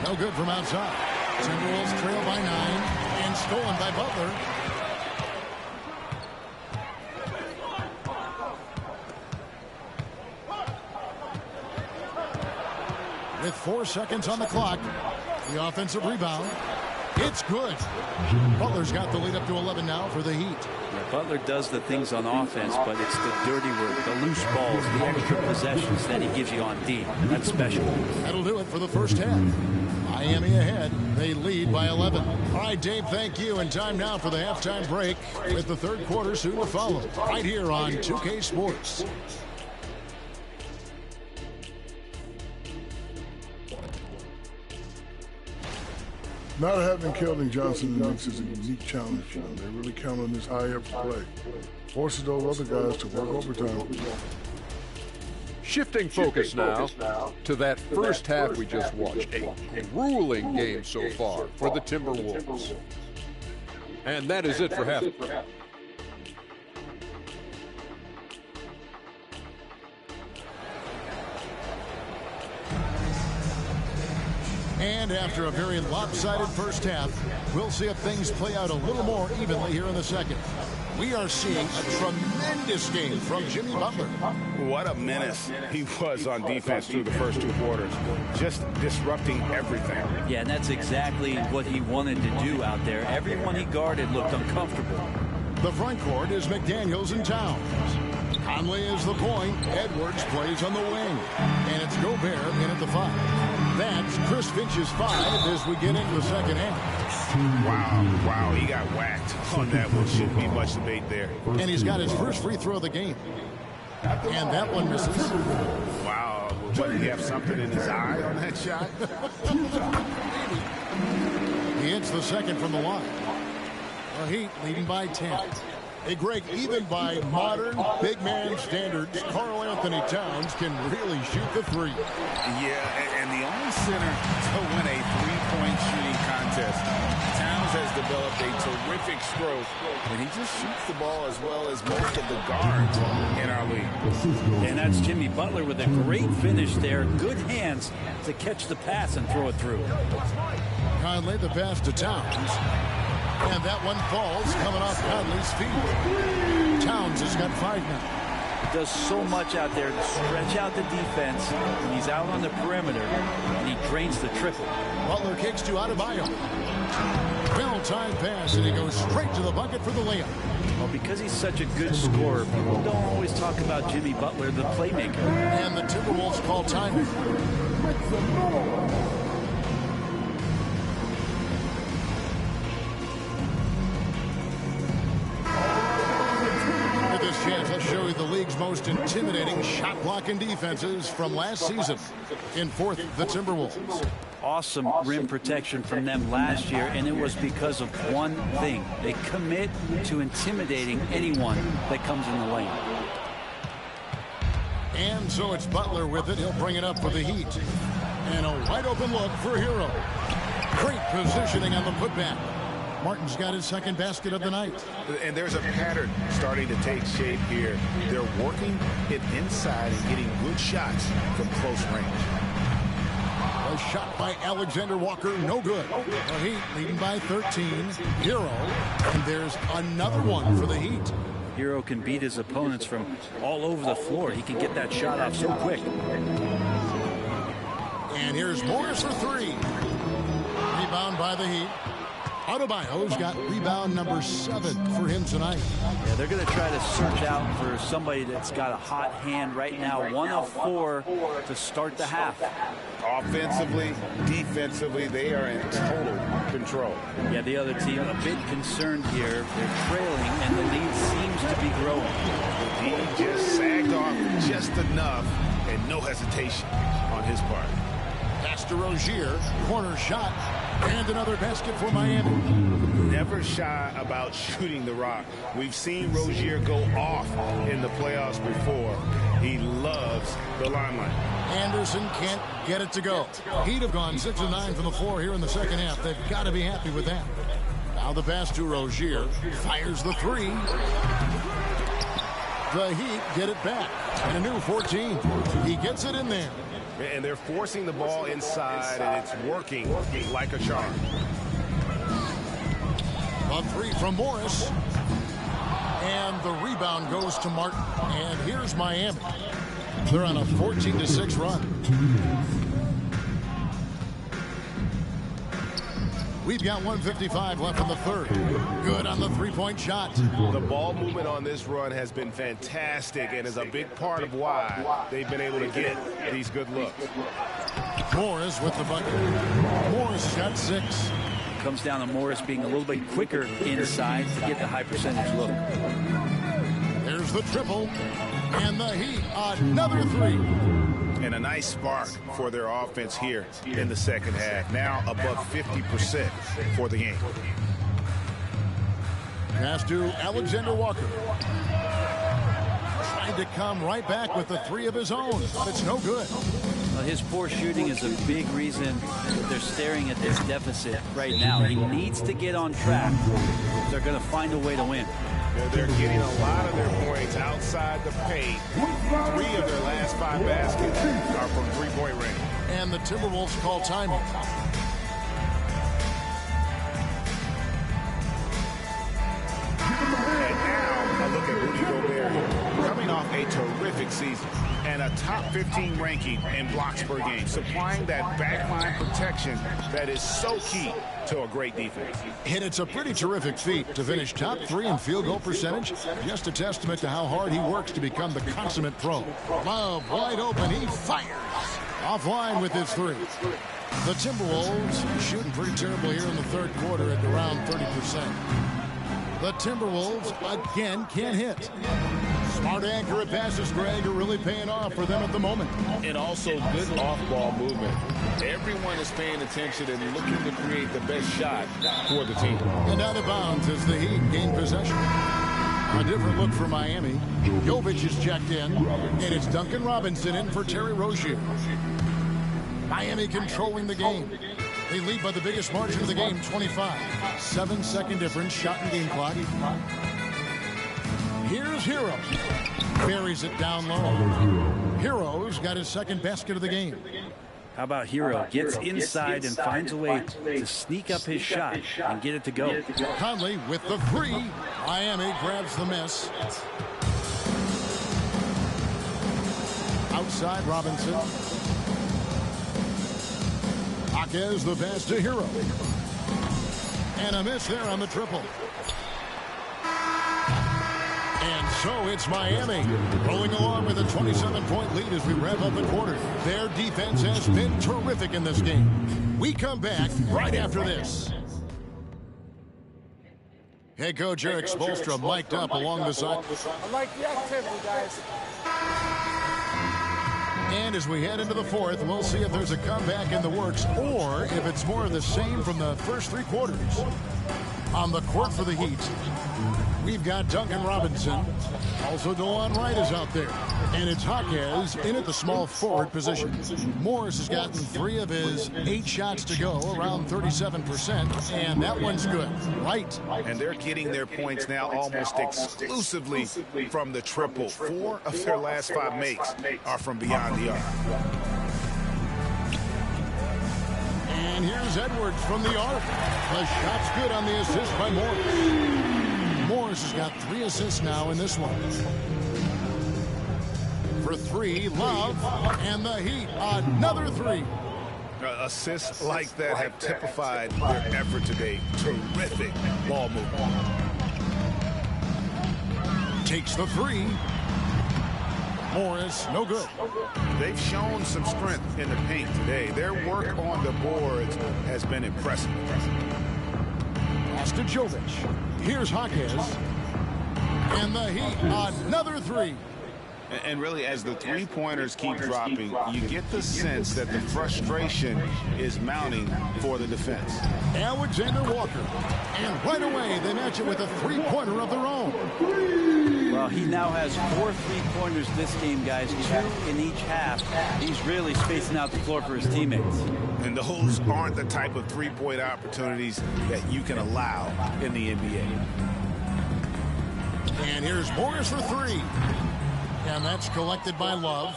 No good from outside. Timberwolves trail by 9 and stolen by Butler. With 4 seconds on the clock, the offensive rebound. It's good. Butler's got the lead up to 11 now for the Heat. Yeah, Butler does the things on offense, but it's the dirty work, the loose balls, the extra possessions that he gives you on D. That's special. That'll do it for the first half. Miami ahead. They lead by 11. All right, Dave, thank you. And time now for the halftime break with the third quarter soon to follow. Right here on 2K Sports. Not having Keldon Johnson in the mix is a unique challenge for them. They really count on his high effort play. Forces those other guys to work overtime. Shifting focus now to that first half we just watched. A grueling game so far for the Timberwolves. And that is it for half. And after a very lopsided first half, we'll see if things play out a little more evenly here in the second. We are seeing a tremendous game from Jimmy Butler. What a menace he was on defense through the first 2 quarters. Just disrupting everything. Yeah, and that's exactly what he wanted to do out there. Everyone he guarded looked uncomfortable. The front court is McDaniels and Towns. Conley is the point. Edwards plays on the wing. And it's Gobert in at the 5. That's Chris Finch's 5 as we get into the second half. Wow, he got whacked on that one. Shouldn't be much debate there. And he's got his first free throw of the game. And that one misses. Wow, what, did he have something in his eye on that shot? He hits the second from the line. The Heat leading by 10. Hey, Greg, even by modern big man standards, Karl Anthony Towns can really shoot the three. Yeah, and the only center to win a three-point shooting contest. Towns has developed a terrific stroke, and he just shoots the ball as well as most of the guards in our league. And that's Jimmy Butler with a great finish there. Good hands to catch the pass and throw it through. Conley, the pass to Towns. And that one falls coming off Conley's feet. Towns has got 5 now. Does so much out there to stretch out the defense when he's out on the perimeter, and he drains the triple. Butler kicks to Adebayo. Well-timed pass, and he goes straight to the bucket for the layup. Well, because he's such a good scorer, people don't always talk about Jimmy Butler, the playmaker. And the Timberwolves call timeout. Chance, let's show you the league's most intimidating shot blocking defenses from last season. In 4th, the Timberwolves. Awesome rim protection from them last year, and it was because of one thing. They commit to intimidating anyone that comes in the lane. And so it's Butler with it. He'll bring it up for the Heat. And a wide open look for Hero. Great positioning on the putback. Martin's got his second basket of the night. And there's a pattern starting to take shape here. They're working it inside and getting good shots from close range. A shot by Alexander Walker, no good. The Heat leading by 13. Hero, and there's another one for the Heat. Hero can beat his opponents from all over the floor. He can get that shot off so quick. And here's Morris for 3. Rebound by the Heat. Adebayo's got rebound number 7 for him tonight. Yeah, they're going to try to search out for somebody that's got a hot hand right now. 1 of 4 to start the half. Offensively, defensively, they are in total control. Yeah, the other team a bit concerned here. They're trailing, and the lead seems to be growing. He just sagged off just enough, and no hesitation on his part. Pass to Rozier, corner shot, and another basket for Miami. Never shy about shooting the rock. We've seen Rozier go off in the playoffs before. He loves the limelight. Anderson can't get it to go. Heat have gone 6 of 9 from the floor here in the second half. They've got to be happy with that. Now the pass to Rozier. Fires the 3. The Heat get it back. And a new 14. He gets it in there. And they're forcing the ball inside, and it's working like a charm. A 3 from Morris. And the rebound goes to Martin. And here's Miami. They're on a 14-6 run. We've got 1:55 left in the third. Good on the three-point shot. The ball movement on this run has been fantastic and is a big part of why they've been able to get these good looks. Morris with the bucket. Morris got 6. Comes down to Morris being a little bit quicker inside to get the high percentage look. There's the triple. And the Heat, another 3. And a nice spark for their offense here in the second half. Now above 50% for the game. Pass to Alexander Walker. Trying to come right back with the 3 of his own, but it's no good. Well, his poor shooting is a big reason they're staring at this deficit right now. He needs to get on track. They're going to find a way to win. They're getting a lot of their points outside the paint. 3 of their last 5 baskets are from three-point range. And the Timberwolves call timeout. And now a look at Rudy Gobert, coming off a terrific season and a top 15 ranking in blocks per game, supplying that backline protection that is so key to a great defense. And it's a pretty terrific feat to finish top 3 in field goal percentage. Just a testament to how hard he works to become the consummate pro. Love wide open. He fires. Offline with his 3. The Timberwolves shooting pretty terrible here in the third quarter at around 30%. The Timberwolves again can't hit. Smart, accurate passes, Greg, are really paying off for them at the moment. And also good off-ball movement. Everyone is paying attention and looking to create the best shot for the team. And out of bounds as the Heat gain possession. A different look for Miami. Jovic is checked in, and it's Duncan Robinson in for Terry Rozier. Miami controlling the game. They lead by the biggest margin of the game, 25. 7-second difference, shot and game clock. Here's Hero. Buries it down low. Hero's got his second basket of the game. How about Hero gets inside and finds a way to sneak up his shot and get it to go. Conley with the three. Miami grabs the miss. Outside Robinson. Jaquez the pass to Hero. And a miss there on the triple. And so it's Miami rolling along with a 27-point lead as we wrap up the quarter. Their defense has been terrific in this game. We come back right after this. Head coach Eric Spoelstra mic'd up along the side. I like the activity, guys. And as we head into the fourth, we'll see if there's a comeback in the works or if it's more of the same from the first three quarters. On the court for the Heat, we've got Duncan Robinson. Also, DeLon Wright is out there. And it's Jaquez in at the small forward position. Morris has gotten 3 of his 8 shots to go, around 37%, and that one's good. Right. And they're getting their points now almost exclusively from the triple. 4 of their last 5 makes are from beyond the arc. And here's Edwards from the arc. The shot's good on the assist by Morris. Morris has got 3 assists now in this one. For 3, Love, and the Heat, another 3. Assists like that have typified their effort today. Terrific ball movement. Takes the 3. Morris, no good. They've shown some strength in the paint today. Their work on the boards has been impressive. Pass to Jovic. Here's Jaquez. And the Heat, another 3. And really, as the three-pointers keep dropping, you get the sense that the frustration is mounting for the defense. Alexander Walker. And right away, they match it with a three-pointer of their own. Well, he now has 4 three-pointers this game, guys. 2 in each half. He's really spacing out the floor for his teammates. And those aren't the type of three-point opportunities that you can allow in the NBA. And here's Morris for 3. And that's collected by Love.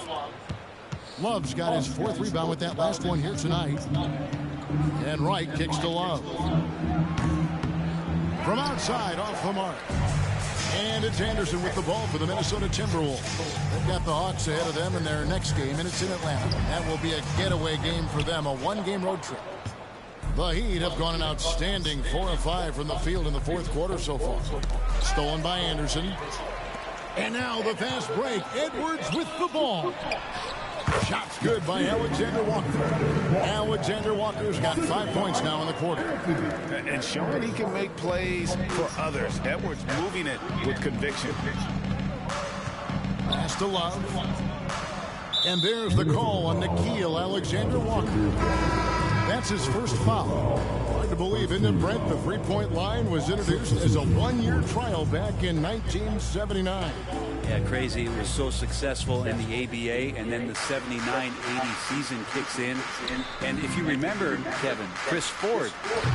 Love's got his 4th rebound with that last one here tonight. And Wright kicks to Love. From outside, off the mark. And it's Anderson with the ball for the Minnesota Timberwolves. They've got the Hawks ahead of them in their next game, and it's in Atlanta. That will be a getaway game for them, a 1-game road trip. The Heat have gone an outstanding 4 of 5 from the field in the 4th quarter so far. Stolen by Anderson. And now the fast break. Edwards with the ball. Shot's good by Alexander Walker. Alexander Walker's got 5 points now in the quarter. And showing he can make plays for others. Edwards moving it with conviction. Pass to Love. And there's the call on Nickeil Alexander Walker. That's his first foul. Hard to believe, isn't it, Brent? The three-point line was introduced as a 1-year trial back in 1979. Yeah, crazy. It was so successful in the ABA, and then the 79-80 season kicks in. And if you remember, Kevin, Chris Ford,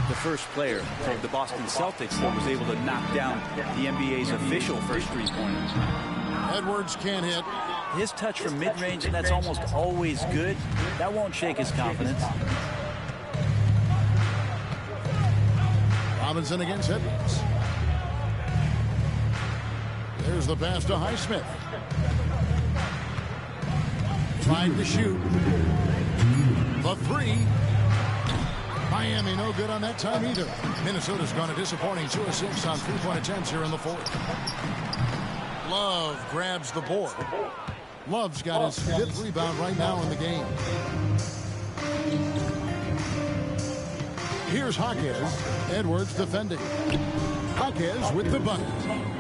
the first player for the Boston Celtics that was able to knock down the NBA's official first three-pointer. Edwards can't hit. His touch from mid-range, and that's almost always good. That won't shake his confidence. Robinson against Edwards. There's the pass to Highsmith. Trying to shoot. The 3. Miami no good on that time either. Minnesota's gone a disappointing 2 of 6 on 3-point attempts here in the 4th. Love grabs the board. Love's got his 5th rebound right now in the game. Here's Jaquez. Edwards defending. Jaquez with the bucket.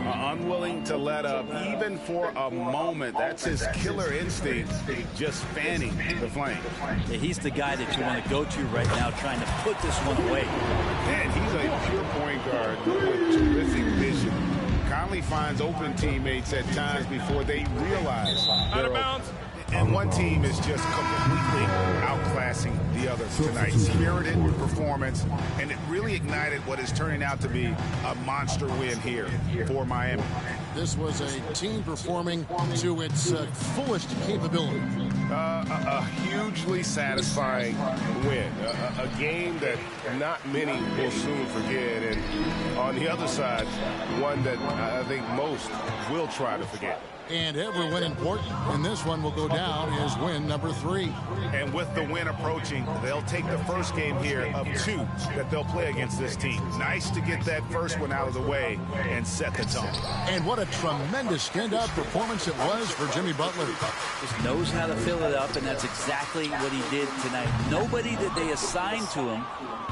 Unwilling to let up even for a moment. That's his killer instinct, just fanning the flame. Yeah, he's the guy that you want to go to right now, trying to put this one away. Man, he's a pure point guard with terrific vision. Conley finds open teammates at times before they realize they're open. And one team is just completely outclassing the other tonight. Spirited performance, and it really ignited what is turning out to be a monster win here for Miami. This was a team performing to its fullest capability. A hugely satisfying win. A game that not many will soon forget. And on the other side, one that I think most will try to forget. And every win important, and this one will go down as win number 3. And with the win approaching, they'll take the first game here of 2 that they'll play against this team. Nice to get that first one out of the way and set the tone. And what a tremendous standout performance it was for Jimmy Butler. Just knows how to fill it up, and that's exactly what he did tonight. Nobody that they assigned to him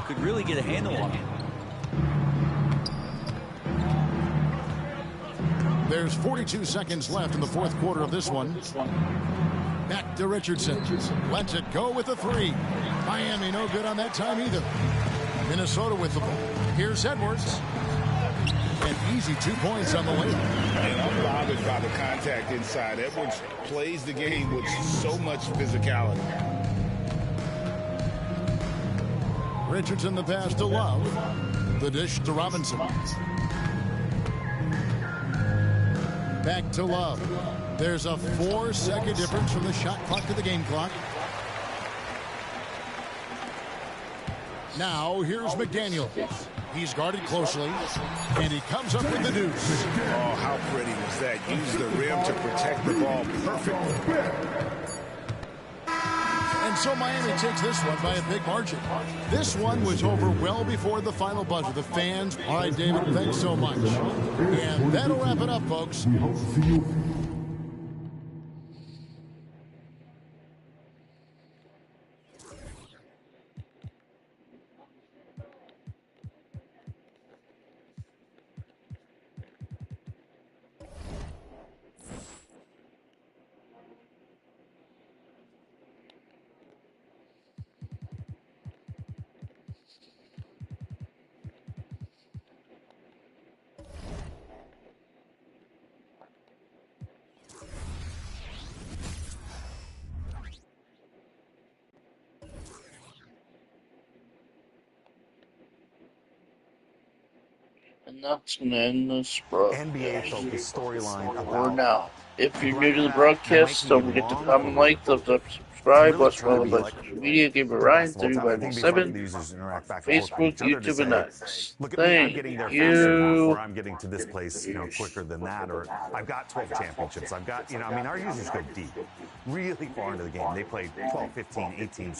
could really get a handle on him. There's 42 seconds left in the fourth quarter of this one. Back to Richardson. Lets it go with a 3. Miami no good on that time either. Minnesota with the ball. Here's Edwards. An easy 2 points on the way. And I'm bothered by the contact inside. Edwards plays the game with so much physicality. Richardson the pass to Love. The dish to Robinson. Back to Love. There's a 4-second difference from the shot clock to the game clock. Now here's McDaniel. He's guarded closely, and he comes up with the deuce. Oh, how pretty was that? Use the rim to protect the ball perfectly. And so Miami takes this one by a big margin. This one was over well before the final buzzer. The fans, all right, David, thanks so much. And that'll wrap it up, folks. And that's going to end this broadcast. NBA-focused storyline For now. If you're new to the broadcast, don't forget to comment, like, thumbs up, subscribe, watch my other social media, Gamer Ryan 3507, Facebook, YouTube, and X. Thank you. I'm getting to this place, quicker than that, or I've got 12 championships. I've got, our users go deep, really far into the game. They play 12, 15, 18.